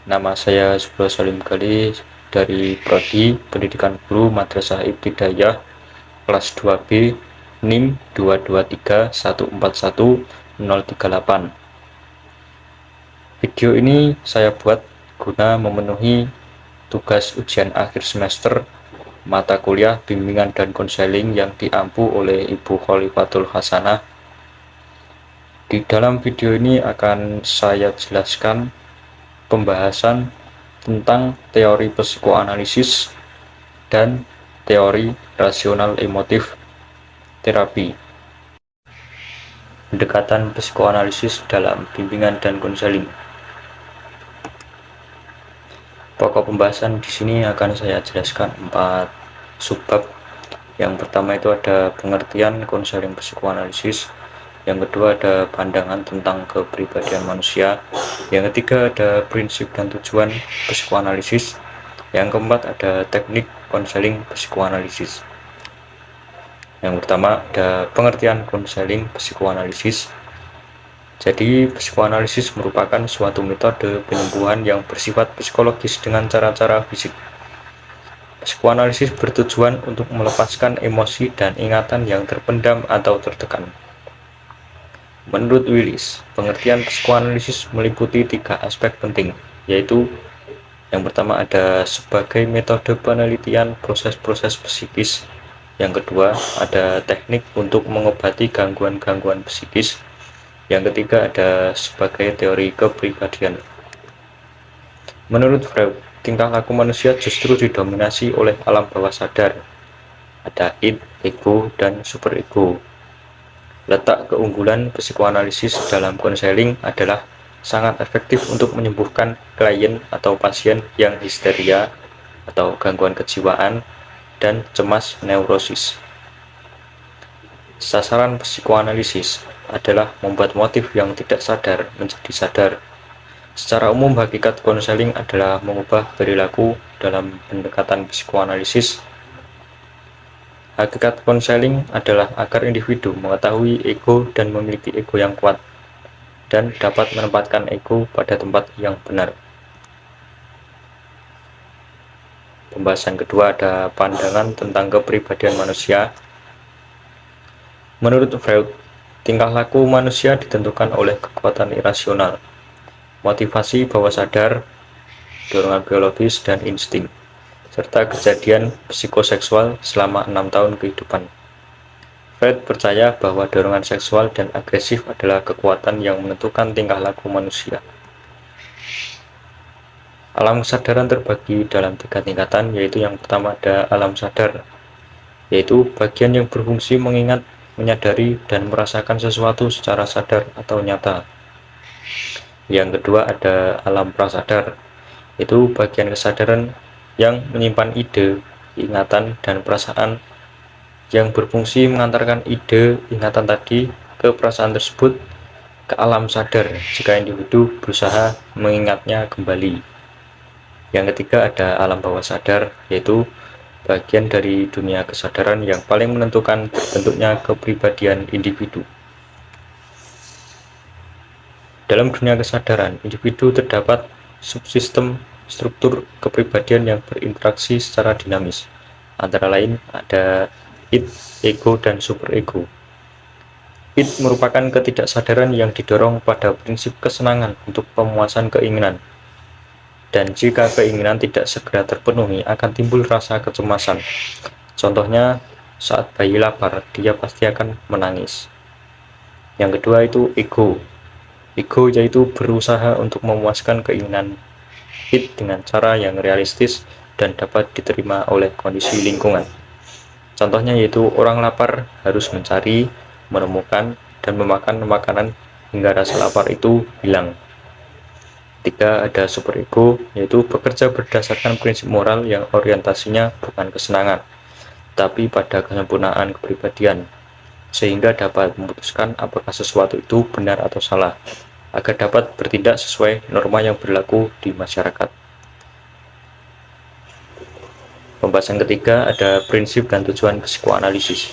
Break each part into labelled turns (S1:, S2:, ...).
S1: Nama saya Subro Salim Gali dari Prodi Pendidikan Guru Madrasah Ibtidaiyah kelas 2B NIM 223141038. Video ini saya buat guna memenuhi tugas ujian akhir semester mata kuliah bimbingan dan konseling yang diampu oleh Ibu Khalifatul Hasanah. Di dalam video ini akan saya jelaskan pembahasan tentang teori psikoanalisis dan teori rasional emotif terapi. Pendekatan psikoanalisis dalam bimbingan dan konseling. Pokok pembahasan di sini akan saya jelaskan 4 subbab. Yang pertama itu ada pengertian konseling psikoanalisis, yang kedua ada pandangan tentang kepribadian manusia, yang ketiga ada prinsip dan tujuan psikoanalisis, yang keempat ada teknik konseling psikoanalisis. Yang pertama ada pengertian konseling psikoanalisis. Jadi psikoanalisis merupakan suatu metode penyembuhan yang bersifat psikologis dengan cara-cara fisik. Psikoanalisis bertujuan untuk melepaskan emosi dan ingatan yang terpendam atau tertekan. Menurut Willis, pengertian psikoanalisis meliputi 3 aspek penting, yaitu yang pertama ada sebagai metode penelitian proses-proses psikis, yang kedua ada teknik untuk mengobati gangguan-gangguan psikis, yang ketiga ada sebagai teori kepribadian. Menurut Freud, tingkah laku manusia justru didominasi oleh alam bawah sadar. Ada id, ego, dan superego. Letak keunggulan psikoanalisis dalam konseling adalah sangat efektif untuk menyembuhkan klien atau pasien yang histeria atau gangguan kejiwaan dan cemas neurosis. Sasaran psikoanalisis adalah membuat motif yang tidak sadar menjadi sadar. Secara umum, hakikat konseling adalah mengubah perilaku dalam pendekatan psikoanalisis. Hakikat konseling adalah agar individu mengetahui ego dan memiliki ego yang kuat, dan dapat menempatkan ego pada tempat yang benar. Pembahasan kedua ada pandangan tentang kepribadian manusia. Menurut Freud, tingkah laku manusia ditentukan oleh kekuatan irasional, motivasi bawah sadar, dorongan biologis dan insting, serta kejadian psikoseksual selama 6 tahun kehidupan. Freud percaya bahwa dorongan seksual dan agresif adalah kekuatan yang menentukan tingkah laku manusia. Alam kesadaran terbagi dalam 3 tingkatan, yaitu yang pertama ada alam sadar, yaitu bagian yang berfungsi mengingat, menyadari, dan merasakan sesuatu secara sadar atau nyata. Yang kedua ada alam prasadar, yaitu bagian kesadaran yang menyimpan ide, ingatan, dan perasaan yang berfungsi mengantarkan ide, ingatan tadi ke perasaan tersebut ke alam sadar jika individu berusaha mengingatnya kembali. Yang ketiga ada alam bawah sadar, yaitu bagian dari dunia kesadaran yang paling menentukan terbentuknya kepribadian individu. Dalam dunia kesadaran individu terdapat subsistem struktur kepribadian yang berinteraksi secara dinamis. Antara lain ada id, ego, dan superego. Id merupakan ketidaksadaran yang didorong pada prinsip kesenangan untuk pemuasan keinginan. Dan jika keinginan tidak segera terpenuhi, akan timbul rasa kecemasan. Contohnya, saat bayi lapar, dia pasti akan menangis. Yang kedua itu ego. Ego yaitu berusaha untuk memuaskan keinginan id dengan cara yang realistis dan dapat diterima oleh kondisi lingkungan. Contohnya yaitu orang lapar harus mencari, menemukan, dan memakan makanan hingga rasa lapar itu hilang. Ketiga ada superego, yaitu bekerja berdasarkan prinsip moral yang orientasinya bukan kesenangan, tapi pada kesempurnaan kepribadian, sehingga dapat memutuskan apakah sesuatu itu benar atau salah, agar dapat bertindak sesuai norma yang berlaku di masyarakat. Pembahasan ketiga ada prinsip dan tujuan psikoanalisis.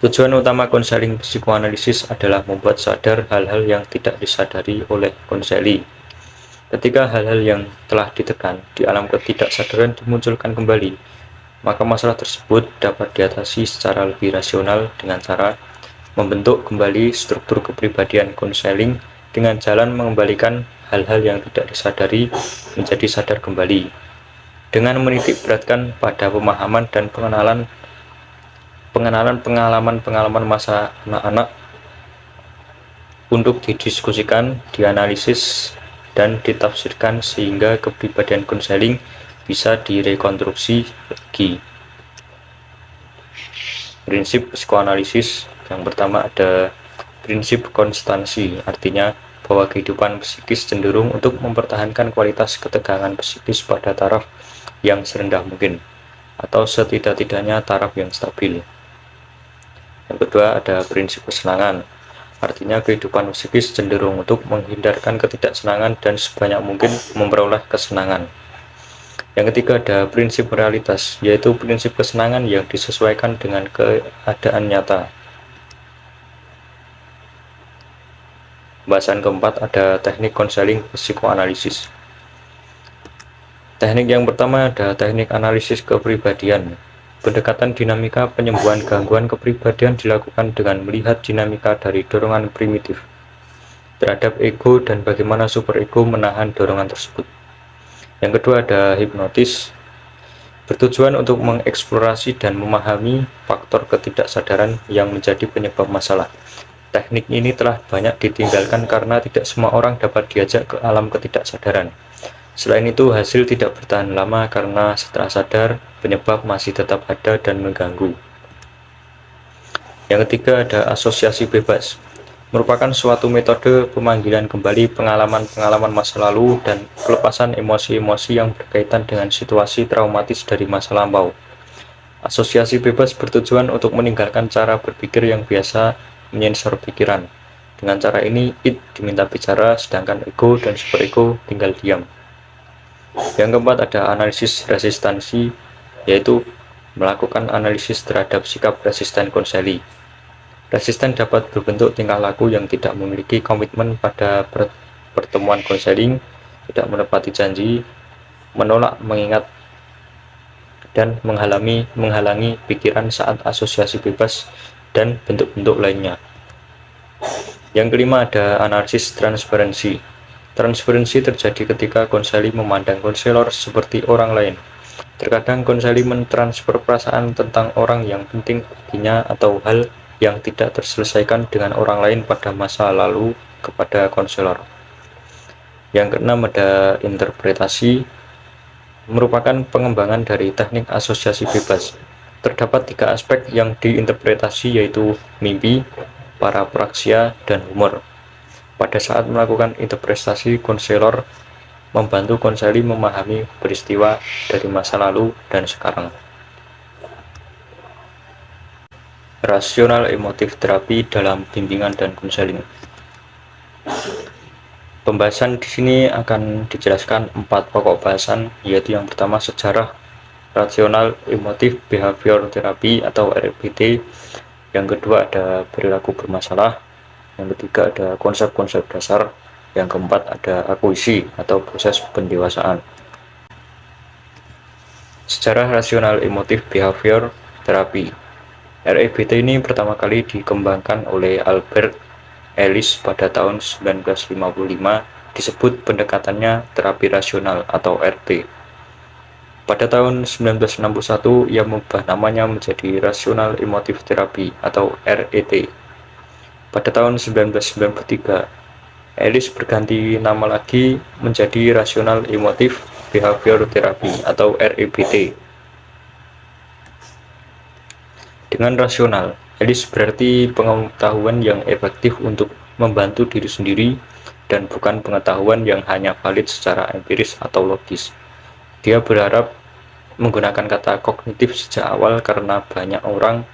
S1: Tujuan utama konseling psikoanalisis adalah membuat sadar hal-hal yang tidak disadari oleh konseli. Ketika hal-hal yang telah ditekan di alam ketidaksadaran dimunculkan kembali, maka masalah tersebut dapat diatasi secara lebih rasional dengan cara membentuk kembali struktur kepribadian konseling dengan jalan mengembalikan hal-hal yang tidak disadari menjadi sadar kembali, dengan menitik beratkan pada pemahaman dan pengenalan pengalaman-pengalaman masa anak-anak untuk didiskusikan, dianalisis, dan ditafsirkan sehingga kepribadian konseling bisa direkonstruksi lagi. Prinsip psikoanalisis yang pertama ada prinsip konstansi, artinya bahwa kehidupan psikis cenderung untuk mempertahankan kualitas ketegangan psikis pada taraf yang serendah mungkin, atau setidak-tidaknya taraf yang stabil. Yang kedua ada prinsip kesenangan, artinya kehidupan psikis cenderung untuk menghindarkan ketidaksenangan dan sebanyak mungkin memperoleh kesenangan. Yang ketiga ada prinsip realitas, yaitu prinsip kesenangan yang disesuaikan dengan keadaan nyata. Pembahasan keempat ada teknik konseling psikoanalisis. Teknik yang pertama ada teknik analisis kepribadian. Pendekatan dinamika penyembuhan gangguan kepribadian dilakukan dengan melihat dinamika dari dorongan primitif terhadap ego dan bagaimana superego menahan dorongan tersebut. Yang kedua ada hipnotis, bertujuan untuk mengeksplorasi dan memahami faktor ketidaksadaran yang menjadi penyebab masalah. Teknik ini telah banyak ditinggalkan karena tidak semua orang dapat diajak ke alam ketidaksadaran. Selain itu, hasil tidak bertahan lama karena setelah sadar, penyebab masih tetap ada dan mengganggu. Yang ketiga ada asosiasi bebas, merupakan suatu metode pemanggilan kembali pengalaman-pengalaman masa lalu dan pelepasan emosi-emosi yang berkaitan dengan situasi traumatis dari masa lampau. Asosiasi bebas bertujuan untuk meninggalkan cara berpikir yang biasa menyensor pikiran. Dengan cara ini, id diminta bicara, sedangkan ego dan superego tinggal diam. Yang keempat ada analisis resistansi, yaitu melakukan analisis terhadap sikap resisten konseli. Resisten dapat berbentuk tingkah laku yang tidak memiliki komitmen pada pertemuan konseling, tidak menepati janji, menolak mengingat, dan menghalangi pikiran saat asosiasi bebas, dan bentuk-bentuk lainnya. Yang kelima ada analisis transparansi. Transparansi terjadi ketika konseling memandang konselor seperti orang lain. Terkadang konseling mentransfer perasaan tentang orang yang penting baginya atau hal yang tidak terselesaikan dengan orang lain pada masa lalu kepada konselor. Yang keenam ada interpretasi, merupakan pengembangan dari teknik asosiasi bebas. Terdapat 3 aspek yang diinterpretasi, yaitu mimpi, parapraksia, dan humor. Pada saat melakukan interpretasi, konselor membantu konseling memahami peristiwa dari masa lalu dan sekarang. Rasional emotif terapi dalam bimbingan dan konseling. Pembahasan di sini akan dijelaskan 4 pokok bahasan, yaitu yang pertama sejarah rasional emotif behavior therapy atau REBT, yang kedua ada perilaku bermasalah, yang ketiga ada konsep-konsep dasar, yang keempat ada akuisi atau proses pendewasaan. Sejarah rasional emotif behavior therapy. REBT ini pertama kali dikembangkan oleh Albert Ellis pada tahun 1955, disebut pendekatannya terapi rasional atau RT. Pada tahun 1961 ia mengubah namanya menjadi Rational Emotive Therapy atau RET. Pada tahun 1993 Ellis berganti nama lagi menjadi Rational Emotive Behavior Therapy atau REBT. Dengan rasional, Ellis berarti pengetahuan yang efektif untuk membantu diri sendiri dan bukan pengetahuan yang hanya valid secara empiris atau logis. Dia berharap menggunakan kata kognitif sejak awal karena banyak orang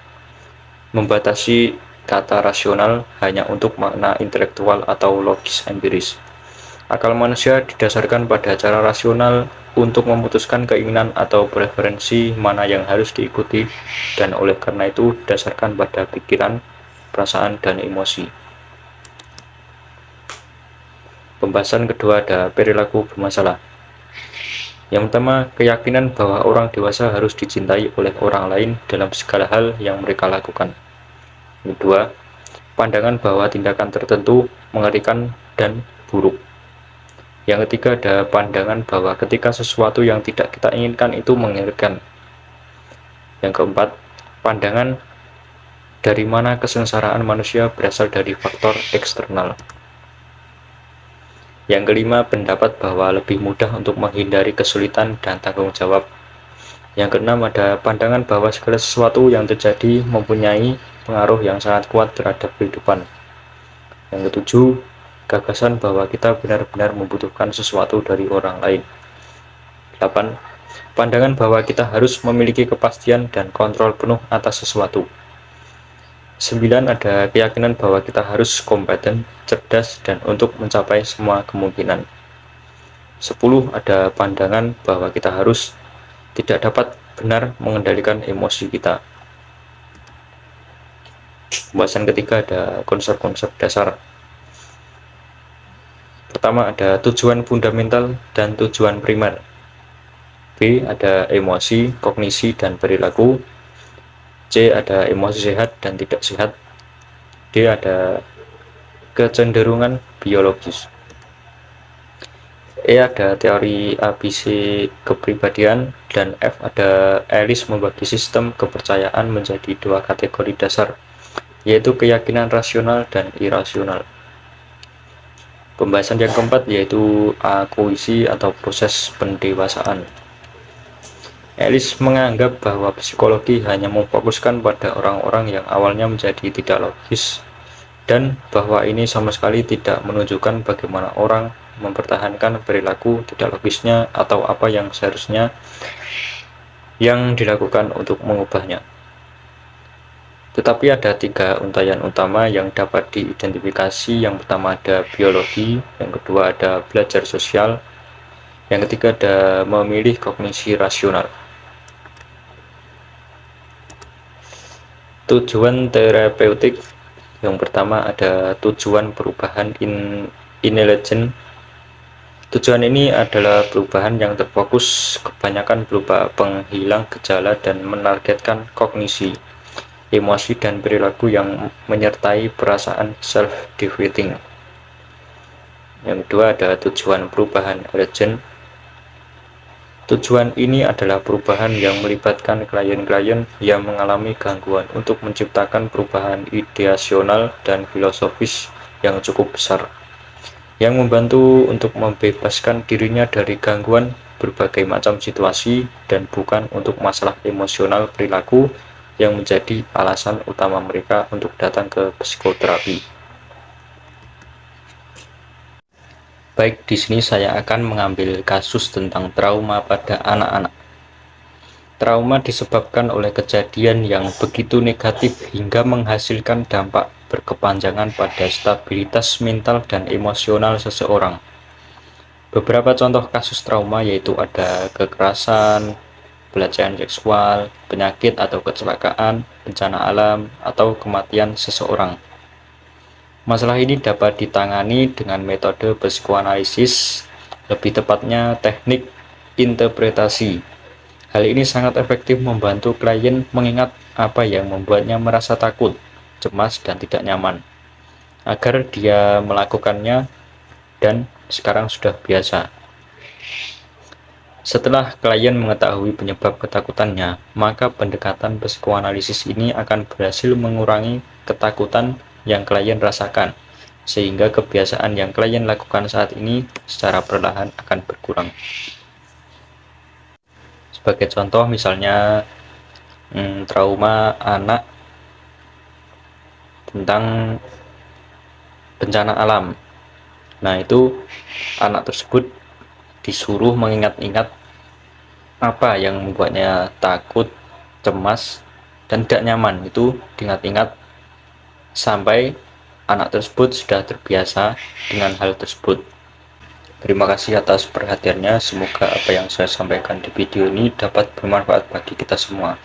S1: membatasi kata rasional hanya untuk makna intelektual atau logis empiris. Akal manusia didasarkan pada cara rasional untuk memutuskan keinginan atau preferensi mana yang harus diikuti, dan oleh karena itu didasarkan pada pikiran, perasaan, dan emosi. Pembahasan kedua ada perilaku bermasalah. Yang pertama, keyakinan bahwa orang dewasa harus dicintai oleh orang lain dalam segala hal yang mereka lakukan. Yang kedua, pandangan bahwa tindakan tertentu mengerikan dan buruk. Yang ketiga ada pandangan bahwa ketika sesuatu yang tidak kita inginkan itu mengerikan. Yang keempat, pandangan dari mana kesengsaraan manusia berasal dari faktor eksternal. Yang kelima, pendapat bahwa lebih mudah untuk menghindari kesulitan dan tanggung jawab. Yang keenam, ada pandangan bahwa segala sesuatu yang terjadi mempunyai pengaruh yang sangat kuat terhadap kehidupan. Yang ketujuh, gagasan bahwa kita benar-benar membutuhkan sesuatu dari orang lain. 8. Pandangan bahwa kita harus memiliki kepastian dan kontrol penuh atas sesuatu. 9. Ada keyakinan bahwa kita harus kompeten, cerdas, dan untuk mencapai semua kemungkinan. 10. Ada pandangan bahwa kita harus tidak dapat benar mengendalikan emosi kita. Pembahasan ketiga ada konsep-konsep dasar. Pertama ada tujuan fundamental dan tujuan primer. B. Ada emosi, kognisi, dan perilaku. C. Ada emosi sehat dan tidak sehat. D. Ada kecenderungan biologis. E. Ada teori ABC kepribadian. Dan F. Ada Ellis membagi sistem kepercayaan menjadi dua kategori dasar, yaitu keyakinan rasional dan irasional. Pembahasan yang keempat yaitu akuisisi atau proses pendewasaan. Ellis menganggap bahwa psikologi hanya memfokuskan pada orang-orang yang awalnya menjadi tidak logis, dan bahwa ini sama sekali tidak menunjukkan bagaimana orang mempertahankan perilaku tidak logisnya atau apa yang seharusnya yang dilakukan untuk mengubahnya. Tetapi ada tiga untaian utama yang dapat diidentifikasi. Yang pertama ada biologi, yang kedua ada belajar sosial, yang ketiga ada memilih kognisi rasional. Tujuan terapeutik. Yang pertama ada tujuan perubahan intelligent. Tujuan ini adalah perubahan yang terfokus, kebanyakan berupa penghilang gejala dan menargetkan kognisi, emosi, dan perilaku yang menyertai perasaan self-defeating. Yang kedua ada tujuan perubahan urgent. Tujuan ini adalah perubahan yang melibatkan klien-klien yang mengalami gangguan untuk menciptakan perubahan ideasional dan filosofis yang cukup besar, yang membantu untuk membebaskan dirinya dari gangguan berbagai macam situasi dan bukan untuk masalah emosional perilaku yang menjadi alasan utama mereka untuk datang ke psikoterapi. Baik, di sini saya akan mengambil kasus tentang trauma pada anak-anak. Trauma disebabkan oleh kejadian yang begitu negatif hingga menghasilkan dampak berkepanjangan pada stabilitas mental dan emosional seseorang. Beberapa contoh kasus trauma yaitu ada kekerasan, pelecehan seksual, penyakit atau kecelakaan, bencana alam, atau kematian seseorang. Masalah ini dapat ditangani dengan metode psikoanalisis, lebih tepatnya teknik interpretasi. Hal ini sangat efektif membantu klien mengingat apa yang membuatnya merasa takut, cemas, dan tidak nyaman, agar dia melakukannya dan sekarang sudah biasa. Setelah klien mengetahui penyebab ketakutannya, maka pendekatan psikoanalisis ini akan berhasil mengurangi ketakutan yang klien rasakan, sehingga kebiasaan yang klien lakukan saat ini secara perlahan akan berkurang. Sebagai contoh misalnya trauma anak tentang bencana alam. Nah, itu anak tersebut disuruh mengingat-ingat apa yang membuatnya takut, cemas, dan tidak nyaman. Itu diingat-ingat sampai anak tersebut sudah terbiasa dengan hal tersebut. Terima kasih atas perhatiannya. Semoga apa yang saya sampaikan di video ini dapat bermanfaat bagi kita semua.